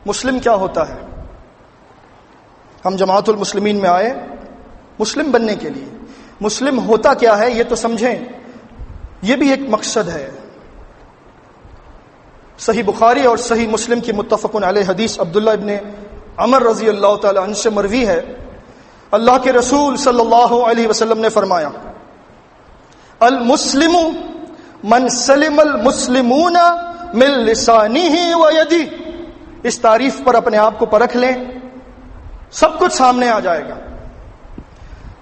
مسلم کیا ہوتا ہے؟ ہم جماعت المسلمین میں آئے مسلم بننے کے لیے. مسلم ہوتا کیا ہے یہ تو سمجھیں، یہ بھی ایک مقصد ہے. صحیح بخاری اور صحیح مسلم کی متفق علیہ حدیث عبداللہ ابن عمر رضی اللہ تعالی عنہ سے مروی ہے، اللہ کے رسول صلی اللہ علیہ وسلم نے فرمایا المسلم من سلم المسلمون من لسانه و یدہ. اس تعریف پر اپنے آپ کو پرکھ لیں، سب کچھ سامنے آ جائے گا.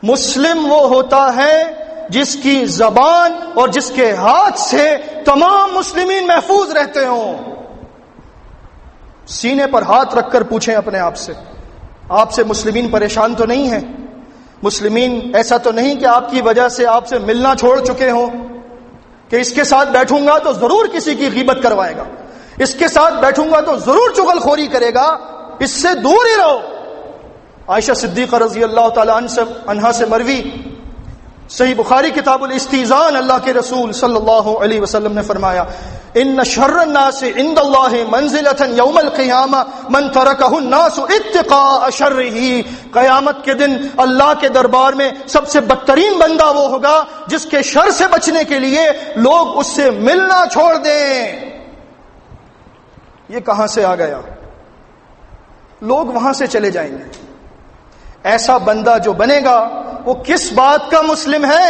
مسلم وہ ہوتا ہے جس کی زبان اور جس کے ہاتھ سے تمام مسلمین محفوظ رہتے ہوں. سینے پر ہاتھ رکھ کر پوچھیں اپنے آپ سے مسلمین پریشان تو نہیں ہیں؟ مسلمین ایسا تو نہیں کہ آپ کی وجہ سے آپ سے ملنا چھوڑ چکے ہوں، کہ اس کے ساتھ بیٹھوں گا تو ضرور کسی کی غیبت کروائے گا، اس کے ساتھ بیٹھوں گا تو ضرور چغل خوری کرے گا، اس سے دور ہی رہو. عائشہ صدیقہ رضی اللہ تعالی عنہا سے مروی صحیح بخاری کتاب الاستیزان، اللہ کے رسول صلی اللہ علیہ وسلم نے فرمایا ان شر الناس عند اللہ منزلۃ یوم القیامہ من ترکہ الناس اتقاء شرہ. قیامت کے دن اللہ کے دربار میں سب سے بدترین بندہ وہ ہوگا جس کے شر سے بچنے کے لیے لوگ اس سے ملنا چھوڑ دیں. یہ کہاں سے آ گیا؟ لوگ وہاں سے چلے جائیں گے. ایسا بندہ جو بنے گا وہ کس بات کا مسلم ہے؟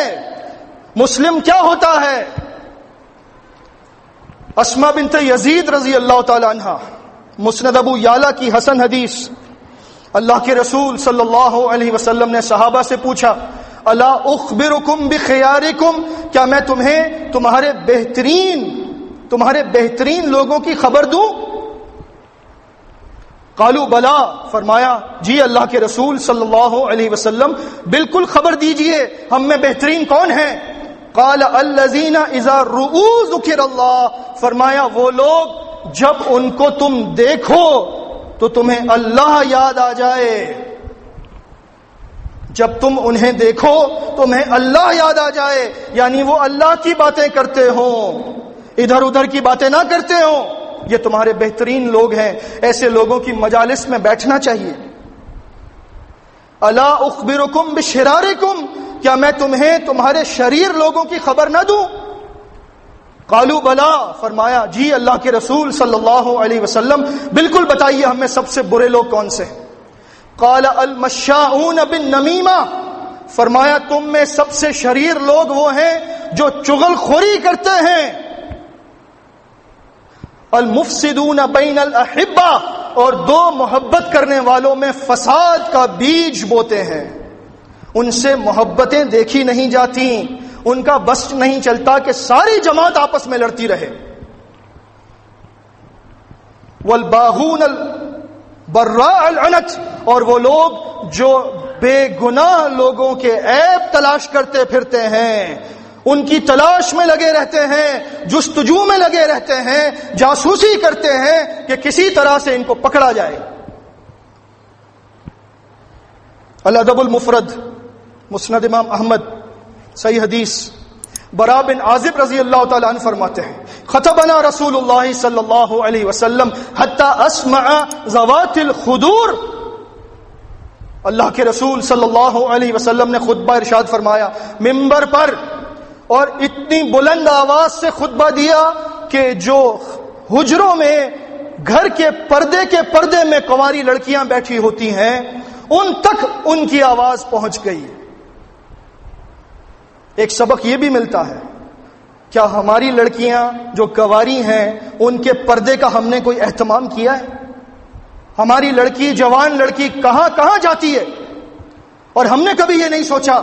مسلم کیا ہوتا ہے؟ اسما بنت یزید رضی اللہ تعالی عنہ، مسند ابو یعلا کی حسن حدیث، اللہ کے رسول صلی اللہ علیہ وسلم نے صحابہ سے پوچھا الا اخبرکم بخیارکم، کیا میں تمہیں تمہارے بہترین لوگوں کی خبر دوں؟ قالوا بلا، فرمایا جی اللہ کے رسول صلی اللہ علیہ وسلم بالکل خبر دیجئے، ہم میں بہترین کون ہیں؟ قال الذین اذا رؤوا ذکر اللہ، فرمایا وہ لوگ جب ان کو تم دیکھو تو تمہیں اللہ یاد آ جائے. جب تم انہیں دیکھو تمہیں اللہ یاد آ جائے، یعنی وہ اللہ کی باتیں کرتے ہوں، ادھر ادھر کی باتیں نہ کرتے ہوں. یہ تمہارے بہترین لوگ ہیں، ایسے لوگوں کی مجالس میں بیٹھنا چاہیے. الا اخبرکم بشرارکم، کیا میں تمہیں تمہارے شریر لوگوں کی خبر نہ دوں؟ قالوا بلا، فرمایا جی اللہ کے رسول صلی اللہ علیہ وسلم بالکل بتائیے ہمیں سب سے برے لوگ کون سے؟ قال المشاؤون بالنمیمہ، فرمایا تم میں سب سے شریر لوگ وہ ہیں جو چغل خوری کرتے ہیں. المفسدون بین الاحبہ، اور دو محبت کرنے والوں میں فساد کا بیج بوتے ہیں. ان سے محبتیں دیکھی نہیں جاتی، ان کا بس نہیں چلتا کہ ساری جماعت آپس میں لڑتی رہے. والباغون البراء العنت، اور وہ لوگ جو بے گناہ لوگوں کے عیب تلاش کرتے پھرتے ہیں، ان کی تلاش میں لگے رہتے ہیں، جستجو میں لگے رہتے ہیں، جاسوسی کرتے ہیں کہ کسی طرح سے ان کو پکڑا جائے. الادب المفرد، مسند امام احمد، صحیح حدیث، برا بن عازب رضی اللہ تعالی عنہ فرماتے ہیں خطبنا رسول اللہ صلی اللہ علیہ وسلم حتی اسمع ذوات الخدور. اللہ کے رسول صلی اللہ علیہ وسلم نے خطبہ ارشاد فرمایا ممبر پر، اور اتنی بلند آواز سے خطبہ دیا کہ جو حجروں میں گھر کے پردے میں کنواری لڑکیاں بیٹھی ہوتی ہیں ان تک ان کی آواز پہنچ گئی. ایک سبق یہ بھی ملتا ہے، کیا ہماری لڑکیاں جو کنواری ہیں ان کے پردے کا ہم نے کوئی اہتمام کیا ہے؟ ہماری لڑکی، جوان لڑکی کہاں کہاں جاتی ہے، اور ہم نے کبھی یہ نہیں سوچا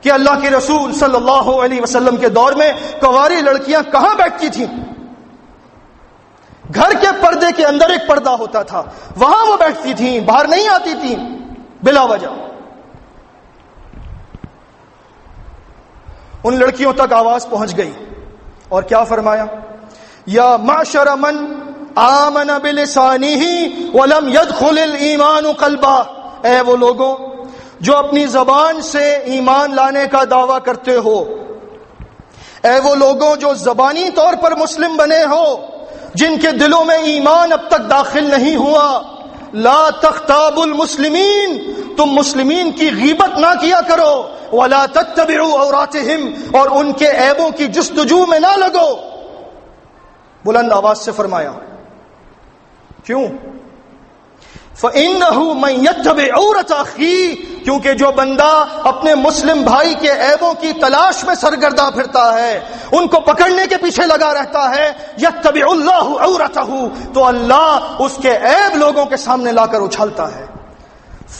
کہ اللہ کے رسول صلی اللہ علیہ وسلم کے دور میں کنواری لڑکیاں کہاں بیٹھتی تھیں؟ گھر کے پردے کے اندر ایک پردہ ہوتا تھا، وہاں وہ بیٹھتی تھیں، باہر نہیں آتی تھیں بلا وجہ. ان لڑکیوں تک آواز پہنچ گئی اور کیا فرمایا؟ یا معشر من آمن بلسانہ ولم يدخل الایمان قلبہ، اے وہ لوگوں جو اپنی زبان سے ایمان لانے کا دعویٰ کرتے ہو، اے وہ لوگوں جو زبانی طور پر مسلم بنے ہو، جن کے دلوں میں ایمان اب تک داخل نہیں ہوا. لا تغتابوا المسلمین، تم مسلمین کی غیبت نہ کیا کرو. ولا تتبعوا عوراتهم، اور ان کے عیبوں کی جستجو میں نہ لگو. بلند آواز سے فرمایا. کیوں؟ فَإِنَّهُ مَن يَتَّبِعْ عَوْرَةَ أَخِيهِ، کیونکہ جو بندہ اپنے مسلم بھائی کے عیبوں کی تلاش میں سرگرداں پھرتا ہے، ان کو پکڑنے کے پیچھے لگا رہتا ہے، يَتَّبِعُ اللَّهُ عَوْرَتَهُ، تو اللہ اس کے عیب لوگوں کے سامنے لا کر اچھالتا ہے.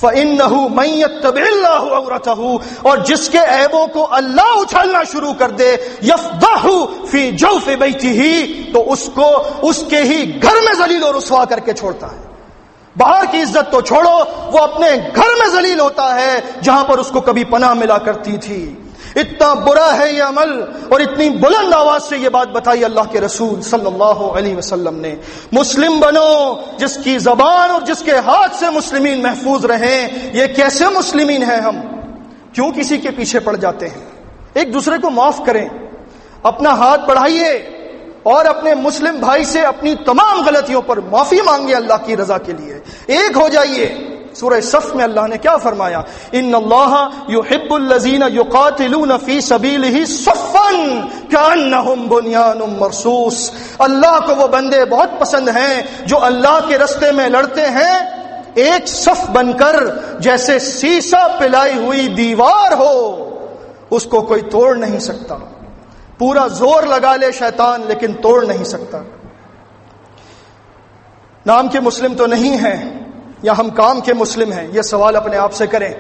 فَإِنَّهُ مَن يَتَّبِعِ اللَّهُ عَوْرَتَهُ، اور جس کے عیبوں کو اللہ اچھالنا شروع کر دے، يَفْضَحُ فِي جَوْفِ بَيْتِهِ، تو اس کو اس کے ہی گھر میں ذلیل و رسوا کر کے چھوڑتا ہے. باہر کی عزت تو چھوڑو، وہ اپنے گھر میں ذلیل ہوتا ہے جہاں پر اس کو کبھی پناہ ملا کرتی تھی. اتنا برا ہے یہ عمل، اور اتنی بلند آواز سے یہ بات بتائی اللہ کے رسول صلی اللہ علیہ وسلم نے. مسلم بنو جس کی زبان اور جس کے ہاتھ سے مسلمین محفوظ رہیں. یہ کیسے مسلمین ہیں ہم؟ کیوں کسی کے پیچھے پڑ جاتے ہیں؟ ایک دوسرے کو معاف کریں، اپنا ہاتھ بڑھائیے اور اپنے مسلم بھائی سے اپنی تمام غلطیوں پر معافی مانگے اللہ کی رضا کے لیے. ایک ہو جائیے. سورہ صف میں اللہ نے کیا فرمایا؟ ان اللہ یحب الذین یقاتلون فی سبیلہ صفا کانہم بنیان مرصوص. اللہ کو وہ بندے بہت پسند ہیں جو اللہ کے راستے میں لڑتے ہیں ایک صف بن کر، جیسے سیسا پلائی ہوئی دیوار ہو، اس کو کوئی توڑ نہیں سکتا. پورا زور لگا لے شیطان لیکن توڑ نہیں سکتا. نام کے مسلم تو نہیں ہیں یا ہم کام کے مسلم ہیں؟ یہ سوال اپنے آپ سے کریں.